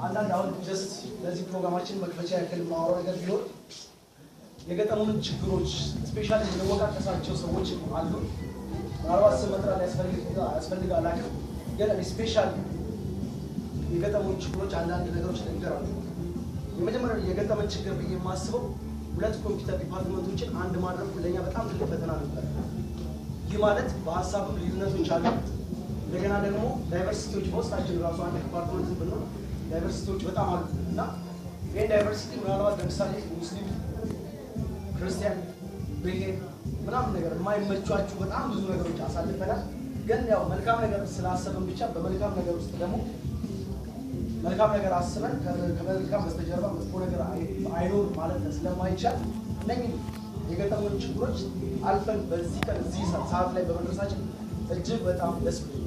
አንዳንድ አሁን ጀስት ለዚህ ፕሮግራማችን መክፈቻ ያክል ማወራው ነገር ቢኖር የገጠሙን ችግሮች ስፔሻሊ የምንወቃቀሳቸው ሰዎች አሉ። ምናልባት ስም መጥራት ያስፈልጋል አላውቅም፣ ግን ስፔሻሊ የገጠሙን ችግሮች አንዳንድ ነገሮች ነገራሉ። የመጀመሪያው የገጠመን ችግር ብዬ የማስበው ሁለት ኮምፒውተር ዲፓርትመንቶችን አንድ ማድረጉ ለእኛ በጣም ትልቅ ፈተና ነበር። ይህ ማለት በሀሳብም ልዩነቶች አሉ። እንደገና ደግሞ ዳይቨርሲቲዎች በውስጣችን ራሱ አንድ ዲፓርትመንት ብንሆን ዳይቨርሲቲዎች በጣም አሉ እና ይህ ዳይቨርሲቲ ምናልባት ለምሳሌ ሙስሊም፣ ክርስቲያን፣ ብሄር ምናምን ነገር የማይመቿችሁ በጣም ብዙ ነገሮች አሳልፈናል። ግን ያው መልካም ነገር ስላሰብን ብቻ በመልካም ነገር ውስጥ ደግሞ መልካም ነገር አስበን ከመልካም በስተጀርባ መጥፎ ነገር አይኖር ማለት ስለማይቻል እነኝህ የገጠሙን ችግሮች አልፈን በዚህ ቀን እዚህ ሰዓት ላይ በመድረሳችን እጅግ በጣም ደስ ብሎኛል።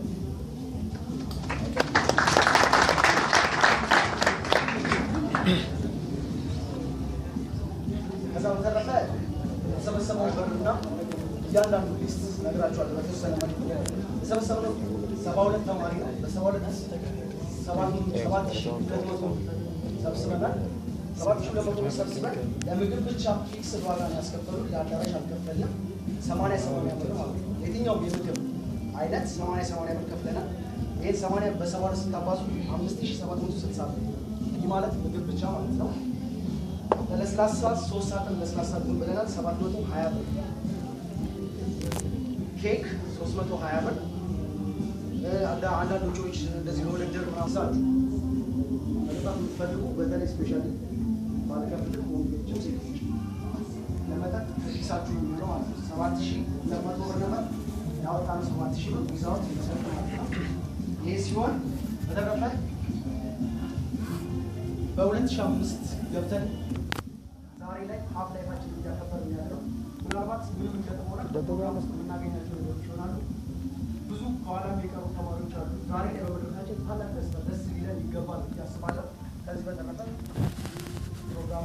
ከዛ በተረፈ የተሰበሰበው ብርና እያንዳንዱ ሊስት ነግራቸዋለሁ። በተወሰነ መልኩ የተሰበሰበው 72 ተማሪ ነው። በ7,200 ሰብስበናል። 7,200 ሰብስበን ለምግብ ብቻ ፊክስ ዋጋ ነው ያስከፈሉ። ለአዳራሽ አልከፈልንም። 80 ብር ማለት ነው። የትኛውም የምግብ አይነት 80 ብር ከፍለናል። ይህን 80 በ72 ስታባዙ 5,760 ብር። ይህ ማለት ምግብ ብቻ ማለት ነው። ለስላሳ 3 ሳጥን ለስላሳ ብለናል። 720 ብር። ኬክ 320 ብር። አንዳንድ ወጪዎች እንደዚህ ለውድድር ምናምን ሳችሁ በጣም የምትፈልጉ በተለይ ስፔሻሊ ባለከፍል ወንዶችም ሴቶች ለመጠጥ ኪሳችሁ የሚለው ማለት ነው 7,200 ብር ነበር ያወጣነው። 7,000 ብር ቪዛዎች ይሰጥ ማለት ነው። ይህ ሲሆን በተረፈ በ2005 ገብተን ዛሬ ላይ ሀፍ ላይፋችን እያከበርን ያለው ምናልባት ምንም እንደተሞላ በፕሮግራም ውስጥ የምናገኛቸው ነገሮች ይሆናሉ። ብዙ ከኋላም የቀሩ ተማሪዎች አሉ። ዛሬ ላይ በመድረሳችን ታላቅ ደስታ ደስ ሊለን ይገባል ብዬ አስባለሁ። ከዚህ በተረፈ ፕሮግራሙ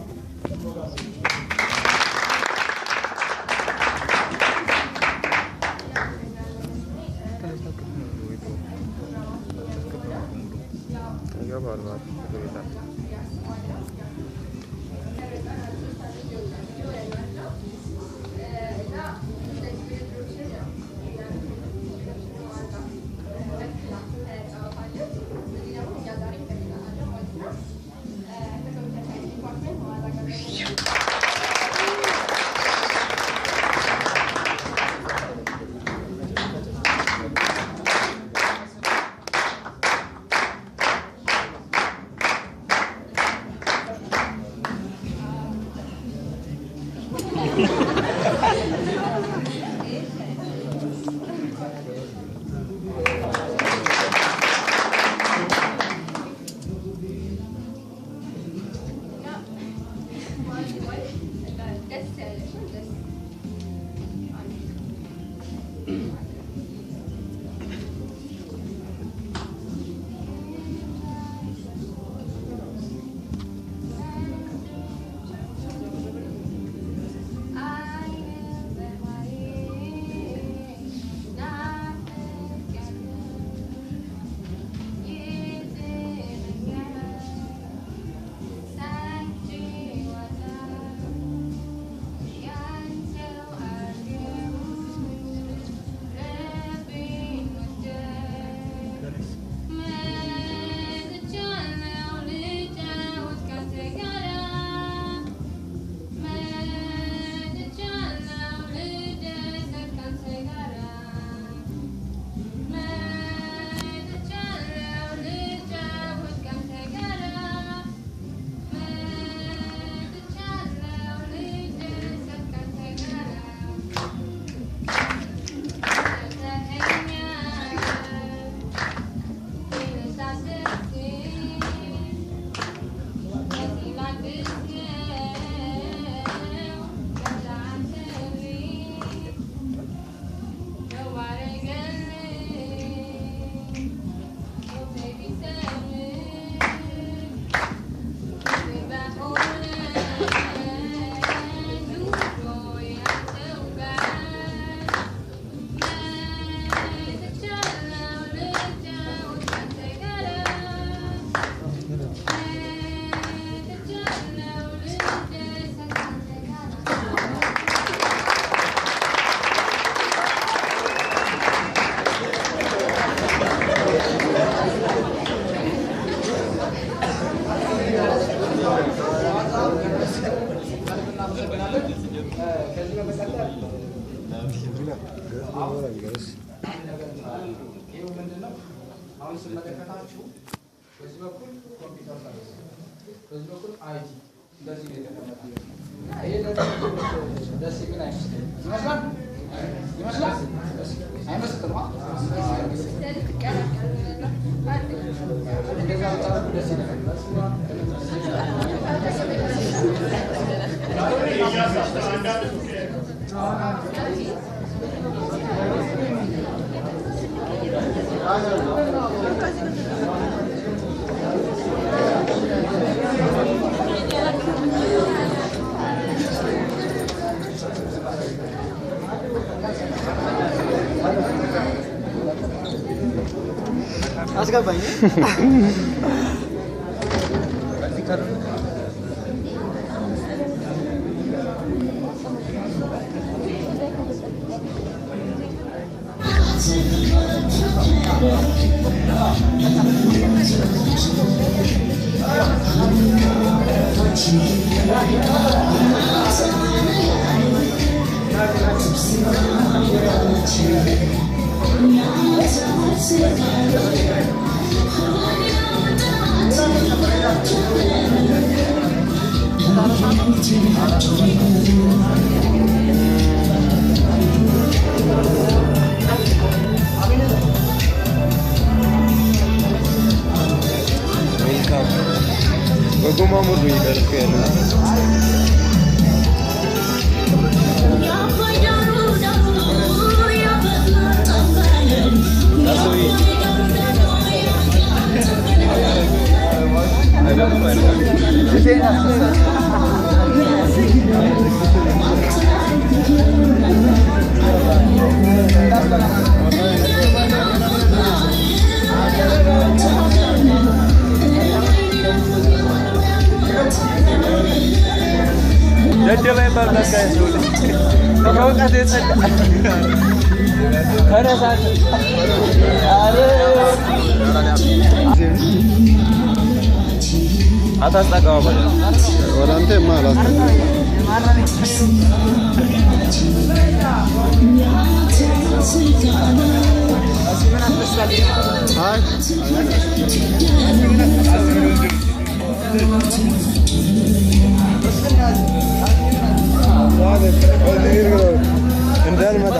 ይሄው ምንድነው አሁን ስመለከታችሁ በዚህ በኩል ኮምፒውተር ሳይንስ በዚህ በኩል አይቲ እንደዚህ ነው የተቀመጠው። ይሄ ደስ የሚል አይመስልም? ይመስላል አይመስልም? እንደዛ በጣም ደስ ይላል። አስገባኝ በጎማ ሙሉ ይደርኩ ያለ ደደባይ ባልነካ ነው ከመውጣት የጸዳ ከረሳት አረ አታስጠጋው ማለት ወላንተ ማለት እንዳልመጣ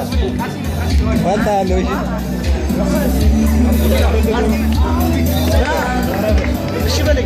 ባንታ አለው እሺ በለ